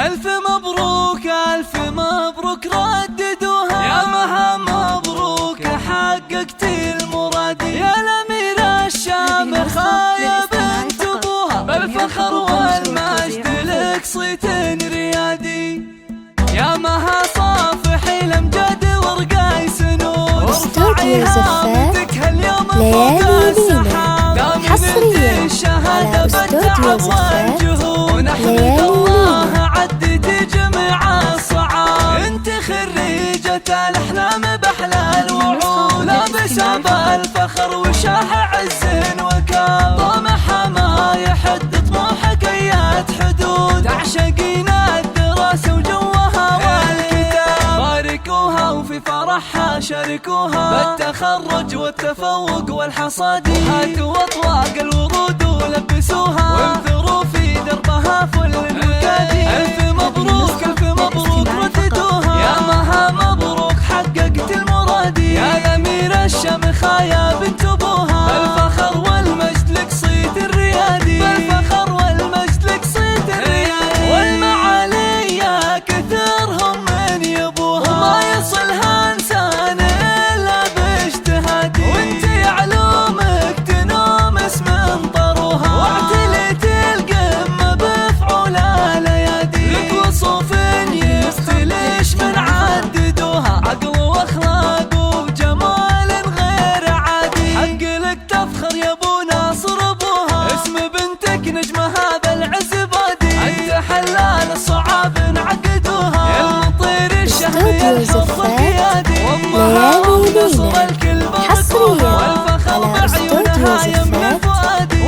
ألف مبروك ألف مبروك رددوها، يا مها مبروك حققت المراد، يا الأميرة الشامخة يا بنت أبوها، بالفخر والمجد لك صيت ريادي، يا مها صافحي الأمجاد ورقاي سنود، استوديو زفات اليوم ليالي ليلة حصريا على استوديو زفات ليالي الله عدت جميع الصعاب، انت خريجة الاحلام باحلى الوعود، لابسة بالفخر وشاح عز وكاب، طموحها ما يحد طموحك ايات حدود، تعشقين الدراسة وجوها والكتاب، باركوها وفي فرحها شاركوها، بالتخرج والتفوق والحصاد، هاتوا اطواق الورود ولبسوها، وانثروا في دربها فل المكادي، ألف مبروك ألف مبروك رددوها، يا مها مبروك حققت المراد، يا الأميرة الشامخة يا بنت أبوها، بالفخر والمجد لك صيت الريادي، بالفخر والمجد لك صيت الريادي، والمعالي يا كثرهم من يبوها، وما يصلها إنسان إلا باجتهادي، وانت علومك تنومس من طروها، واعتليت القمة بفعول الأيادي، لك وصوف يختلش من عددوها، عقل واخلاق وجمال غير عادي، حق لك تفخر يا ابو ناصر ابوها، اسم بنتك نجمها بالعز بادي، انت حلال الصعاب انعقدوها، يا المطير الشهر يا الحب قيادي، وامها ونصر الكل بركوها، والفخر بعيونها يملى فؤادي،